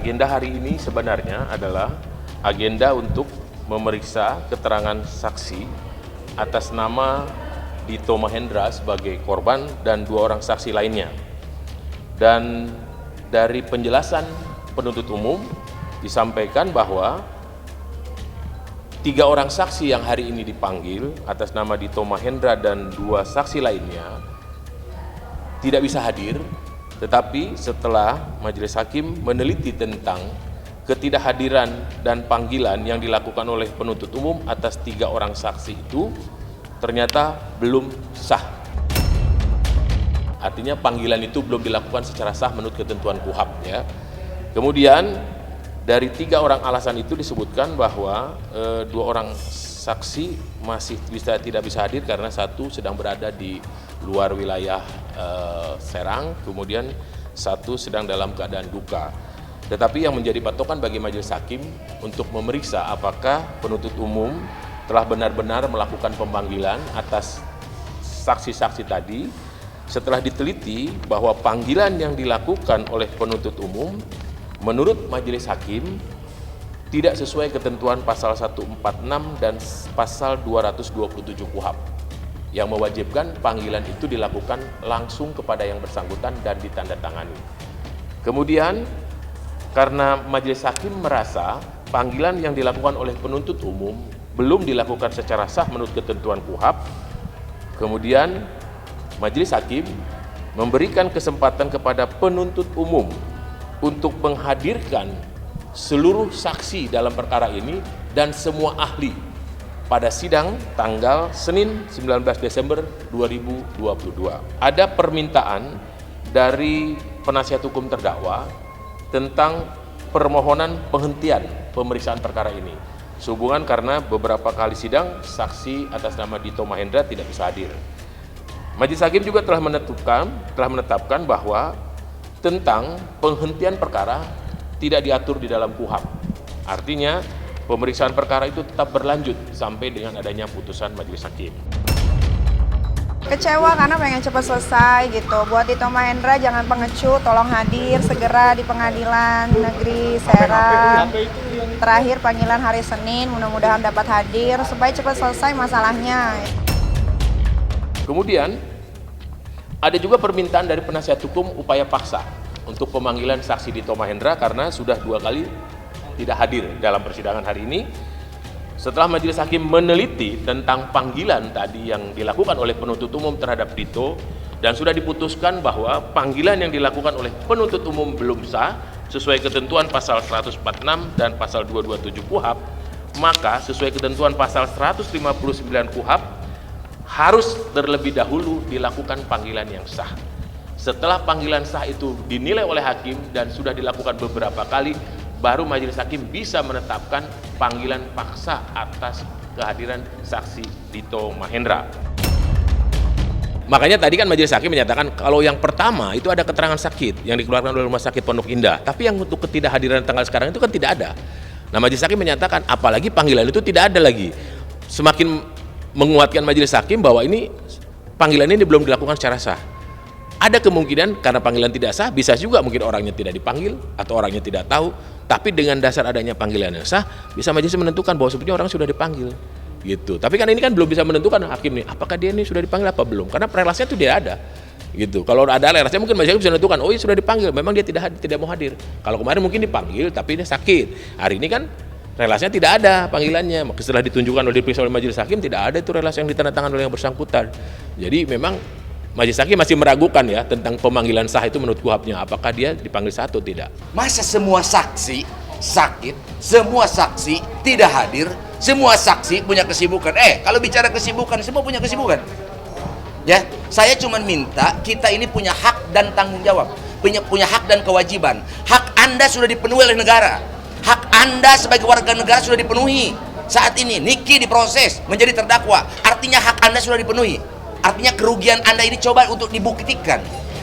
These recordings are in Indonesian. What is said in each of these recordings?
agenda hari ini sebenarnya adalah agenda untuk memeriksa keterangan saksi atas nama Dito Mahendra sebagai korban dan 2 orang saksi lainnya. Dan dari penjelasan penuntut umum disampaikan bahwa 3 orang saksi yang hari ini dipanggil atas nama Dito Mahendra dan 2 saksi lainnya tidak bisa hadir, tetapi setelah majelis hakim meneliti tentang ketidakhadiran dan panggilan yang dilakukan oleh penuntut umum atas 3 orang saksi itu ternyata belum sah. Artinya panggilan itu belum dilakukan secara sah menurut ketentuan KUHAP ya. Kemudian dari 3 orang alasan itu disebutkan bahwa 2 orang saksi masih tidak bisa hadir karena 1 sedang berada di luar wilayah Serang, kemudian 1 sedang dalam keadaan duka. Tetapi yang menjadi patokan bagi majelis hakim untuk memeriksa apakah penuntut umum telah benar-benar melakukan pemanggilan atas saksi-saksi tadi, setelah diteliti bahwa panggilan yang dilakukan oleh penuntut umum menurut majelis hakim tidak sesuai ketentuan pasal 146 dan pasal 227 KUHAP yang mewajibkan panggilan itu dilakukan langsung kepada yang bersangkutan dan ditandatangani. Kemudian karena majelis hakim merasa panggilan yang dilakukan oleh penuntut umum belum dilakukan secara sah menurut ketentuan KUHAP, kemudian majelis hakim memberikan kesempatan kepada penuntut umum untuk menghadirkan seluruh saksi dalam perkara ini dan semua ahli pada sidang tanggal Senin 19 Desember 2022. Ada permintaan dari penasihat hukum terdakwa tentang permohonan penghentian pemeriksaan perkara ini sehubungan karena beberapa kali sidang saksi atas nama Dito Mahendra tidak bisa hadir. Majelis hakim juga telah menetapkan bahwa tentang penghentian perkara tidak diatur di dalam KUHAP. Artinya pemeriksaan perkara itu tetap berlanjut sampai dengan adanya putusan majelis hakim. Kecewa karena pengen cepat selesai gitu. Buat Dito Mahendra jangan pengecut, tolong hadir segera di Pengadilan Negeri Serang. Terakhir panggilan hari Senin, mudah-mudahan dapat hadir supaya cepat selesai masalahnya. Kemudian ada juga permintaan dari penasihat hukum upaya paksa untuk pemanggilan saksi Dito Mahendra karena sudah 2 kali tidak hadir dalam persidangan hari ini. Setelah majelis hakim meneliti tentang panggilan tadi yang dilakukan oleh penuntut umum terhadap Dito dan sudah diputuskan bahwa panggilan yang dilakukan oleh penuntut umum belum sah sesuai ketentuan pasal 146 dan pasal 227 KUHAP, maka sesuai ketentuan pasal 159 KUHAP harus terlebih dahulu dilakukan panggilan yang sah. Setelah panggilan sah itu dinilai oleh hakim dan sudah dilakukan beberapa kali, baru majelis hakim bisa menetapkan panggilan paksa atas kehadiran saksi Dito Mahendra. Makanya tadi kan majelis hakim menyatakan kalau yang pertama itu ada keterangan sakit yang dikeluarkan oleh Rumah Sakit Pondok Indah, tapi yang untuk ketidakhadiran tanggal sekarang itu kan tidak ada. Nah, majelis hakim menyatakan apalagi panggilan itu tidak ada lagi. Semakin menguatkan majelis hakim bahwa ini panggilan ini belum dilakukan secara sah. Ada kemungkinan karena panggilan tidak sah, bisa juga mungkin orangnya tidak dipanggil atau orangnya tidak tahu, tapi dengan dasar adanya panggilan yang sah, bisa majelis menentukan bahwa sebetulnya orang sudah dipanggil. Gitu. Tapi kan ini kan belum bisa menentukan hakim nih, apakah dia ini sudah dipanggil apa belum? Karena relasinya itu tidak ada. Gitu. Kalau ada relasinya mungkin majelis bisa menentukan, oh iya sudah dipanggil, memang dia tidak mau hadir. Kalau kemarin mungkin dipanggil tapi dia sakit. Hari ini kan relasinya tidak ada panggilannya. Setelah ditunjukkan oleh diperiksa oleh majelis hakim tidak ada itu relasi yang ditandatangani oleh yang bersangkutan. Jadi memang majelis hakim masih meragukan ya tentang pemanggilan sah itu menurut KUHAP-nya, apakah dia dipanggil sah atau tidak. Masa semua saksi sakit, semua saksi tidak hadir, semua saksi punya kesibukan. Kalau bicara kesibukan, semua punya kesibukan. Ya, saya cuma minta kita ini punya hak dan tanggung jawab, punya hak dan kewajiban. Hak Anda sudah dipenuhi oleh negara. Hak Anda sebagai warga negara sudah dipenuhi. Saat ini Niki diproses menjadi terdakwa, artinya hak Anda sudah dipenuhi. Artinya kerugian Anda ini coba untuk dibuktikan.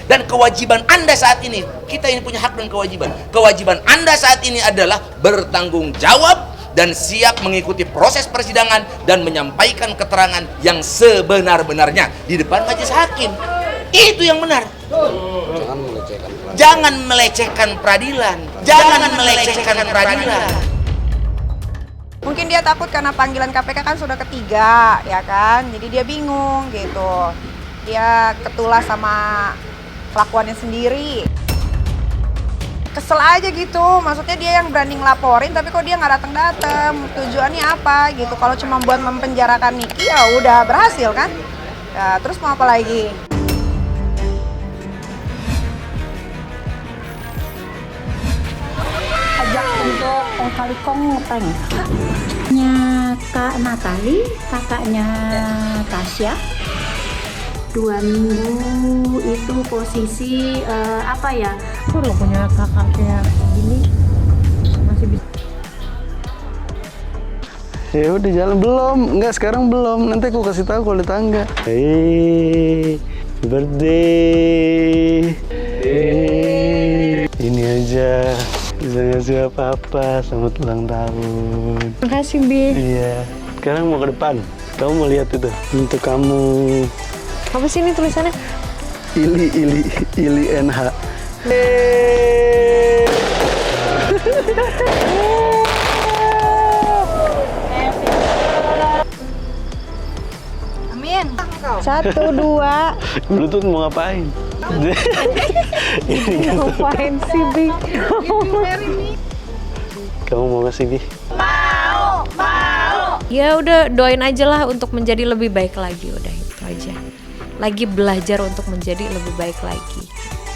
Dan kewajiban Anda saat ini, kita ini punya hak dan kewajiban. Kewajiban Anda saat ini adalah bertanggung jawab dan siap mengikuti proses persidangan dan menyampaikan keterangan yang sebenar-benarnya di depan majelis hakim. Itu yang benar. Jangan melecehkan peradilan. Jangan melecehkan peradilan. Mungkin dia takut karena panggilan KPK kan sudah ketiga, ya kan? Jadi dia bingung gitu. Dia ketulah sama kelakuannya sendiri. Kesel aja gitu, maksudnya dia yang berani ngelaporin tapi kok dia nggak datang-datang. Tujuannya apa gitu? Kalau cuma buat mempenjarakan Niki ya udah berhasil kan? Ya, terus mau apa lagi? Ajak untuk Kong Kali Kong ngeprank. Nya Kak Natali, kakaknya Tasya. 2 minggu itu posisi apa ya? Aku lo punya kakak kayak gini masih bisa. Ya udah jalan belum? Enggak, sekarang belum. Nanti aku kasih tahu kalau di tangga. Hey, birthday. Ini aja bisa ngasih apa-apa. Selamat ulang tahun. Makasih Bi. Iya. Sekarang mau ke depan. Kamu mau lihat itu untuk kamu. Apa sih ini tulisannya? Ili NH. Amin. 1, 2. Bluetooth mau ngapain? Ngapain sih Bi? Kamu mau ngasih Bi? Ya udah doain aja lah untuk menjadi lebih baik lagi, udah itu aja. Lagi belajar untuk menjadi lebih baik lagi.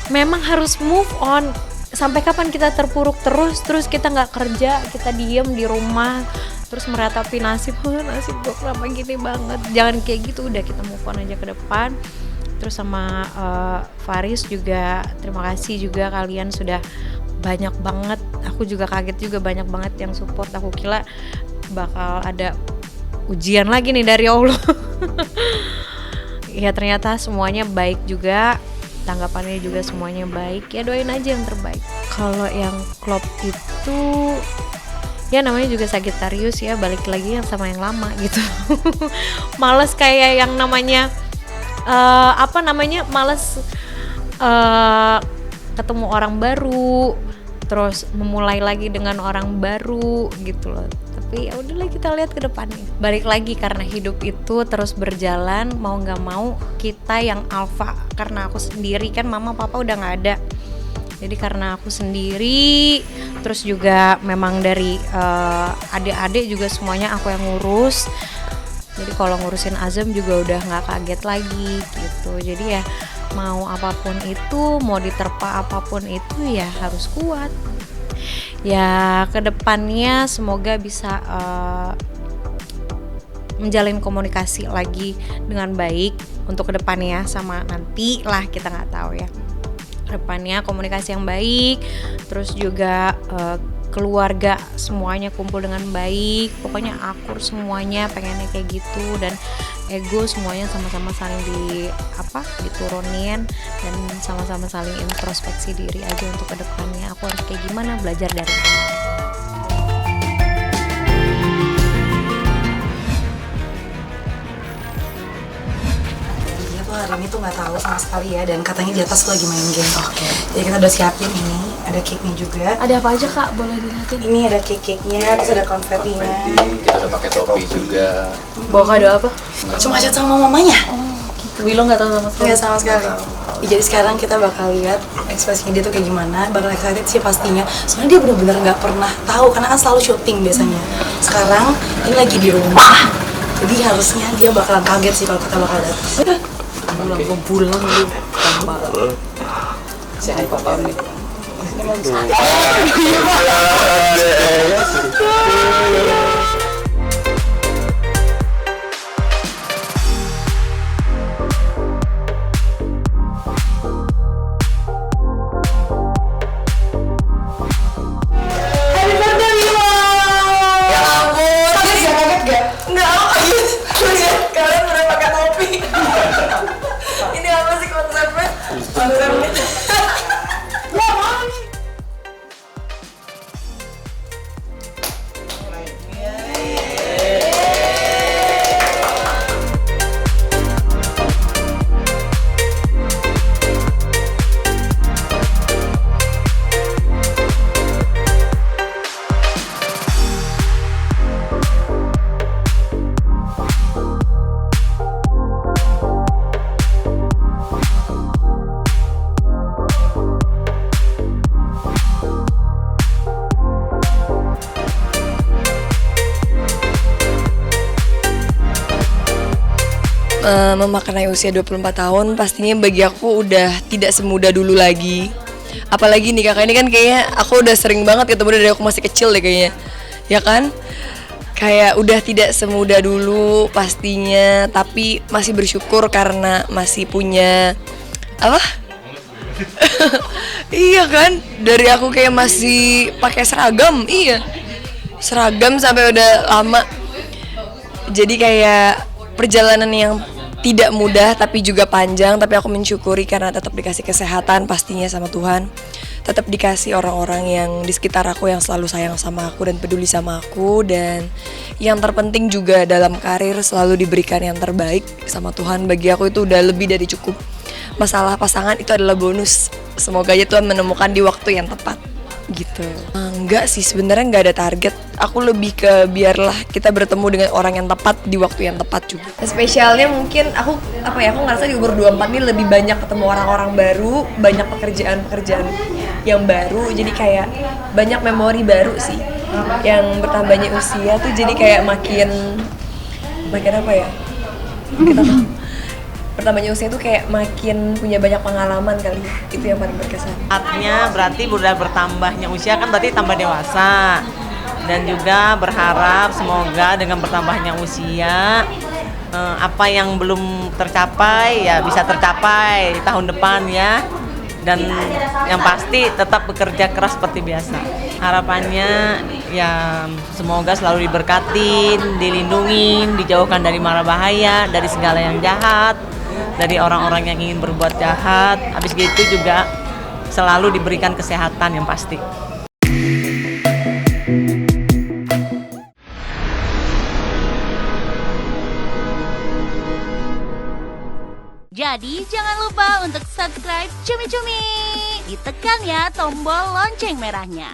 Memang harus move on. Sampai kapan kita terpuruk terus kita nggak kerja, kita diem di rumah, terus meratapi nasib, nasib gue kenapa gini banget. Jangan kayak gitu, udah kita move on aja ke depan. Terus sama Faris juga, terima kasih juga kalian sudah banyak banget. Aku juga kaget juga banyak banget yang support. Aku kira bakal ada ujian lagi nih dari Allah. Ya ternyata semuanya baik juga, tanggapannya juga semuanya baik. Ya doain aja yang terbaik. Kalau yang klop itu ya namanya juga Sagittarius ya, balik lagi yang sama yang lama gitu. Males kayak yang namanya males ketemu orang baru, terus memulai lagi dengan orang baru gitu loh. Tapi ya udahlah, kita lihat ke depannya. Balik lagi, karena hidup itu terus berjalan, mau nggak mau kita yang alfa. Karena aku sendiri kan, mama papa udah nggak ada. Jadi karena aku sendiri, terus juga memang dari adik-adik juga semuanya aku yang ngurus. Jadi kalau ngurusin Azam juga udah nggak kaget lagi gitu. Jadi ya mau apapun itu, mau diterpa apapun itu ya harus kuat. Ya kedepannya semoga bisa menjalin komunikasi lagi dengan baik untuk kedepannya, sama nanti lah kita nggak tahu ya. Kedepannya komunikasi yang baik, terus juga keluarga semuanya kumpul dengan baik, pokoknya akur semuanya, pengennya kayak gitu, dan ego semuanya sama-sama saling diturunin dan sama-sama saling introspeksi diri aja untuk kedepannya. Aku harus kayak gimana, belajar dari kemarin. Hari ini tuh nggak tahu sama sekali ya, dan katanya di atas tuh lagi main game. Oke. Jadi kita udah siapin ini, ada cake-nya juga. Ada apa aja Kak? Boleh dilihatin? Ini ada cake-nya, terus ada konfetinya. Kita udah pakai topi juga. Bawa kado apa? Cuma chat sama mamanya. Willow nggak tahu sama sekali. Nggak sama sekali. Ya, jadi sekarang kita bakal lihat ekspresinya dia tuh kayak gimana. Bakal excited sih pastinya. Soalnya dia benar-benar nggak pernah tahu, karena kan selalu syuting biasanya. Sekarang ini lagi di rumah, jadi harusnya dia bakalan kaget sih kalau kita bakal datang. Pulang lu tambah. Saya papa nih. memaknai usia 24 tahun pastinya bagi aku udah tidak semuda dulu lagi. Apalagi nih kakak ini kan kayaknya aku udah sering banget ketemu dari aku masih kecil deh kayaknya. Ya kan? Kayak udah tidak semuda dulu pastinya, tapi masih bersyukur karena masih punya apa? Iya kan? Dari aku kayak masih pakai seragam. Iya. Seragam sampai udah lama. Jadi kayak perjalanan yang tidak mudah tapi juga panjang, tapi aku mensyukuri karena tetap dikasih kesehatan pastinya sama Tuhan. Tetap dikasih orang-orang yang di sekitar aku yang selalu sayang sama aku dan peduli sama aku, dan yang terpenting juga dalam karir selalu diberikan yang terbaik sama Tuhan. Bagi aku itu udah lebih dari cukup. Masalah pasangan itu adalah bonus. Semoga aja Tuhan menemukan di waktu yang tepat gitu. Enggak sih, sebenarnya nggak ada target. Aku lebih ke biarlah kita bertemu dengan orang yang tepat di waktu yang tepat juga. Spesialnya mungkin aku ngerasa di umur 24 ini lebih banyak ketemu orang-orang baru, banyak pekerjaan-pekerjaan yang baru, jadi kayak banyak memori baru sih. Yang bertambahnya usia tuh jadi kayak makin apa ya? Bertambahnya usia tuh kayak makin punya banyak pengalaman kali. Itu yang paling berkesan. Artinya berarti udah bertambahnya usia kan berarti tambah dewasa. Dan juga berharap semoga dengan bertambahnya usia apa yang belum tercapai ya bisa tercapai tahun depan ya. Dan yang pasti tetap bekerja keras seperti biasa. Harapannya ya semoga selalu diberkatin, dilindungin, dijauhkan dari mara bahaya, dari segala yang jahat, dari orang-orang yang ingin berbuat jahat. Habis gitu juga selalu diberikan kesehatan yang pasti. Jadi jangan lupa untuk subscribe Cumi Cumi. Ditekan ya tombol lonceng merahnya.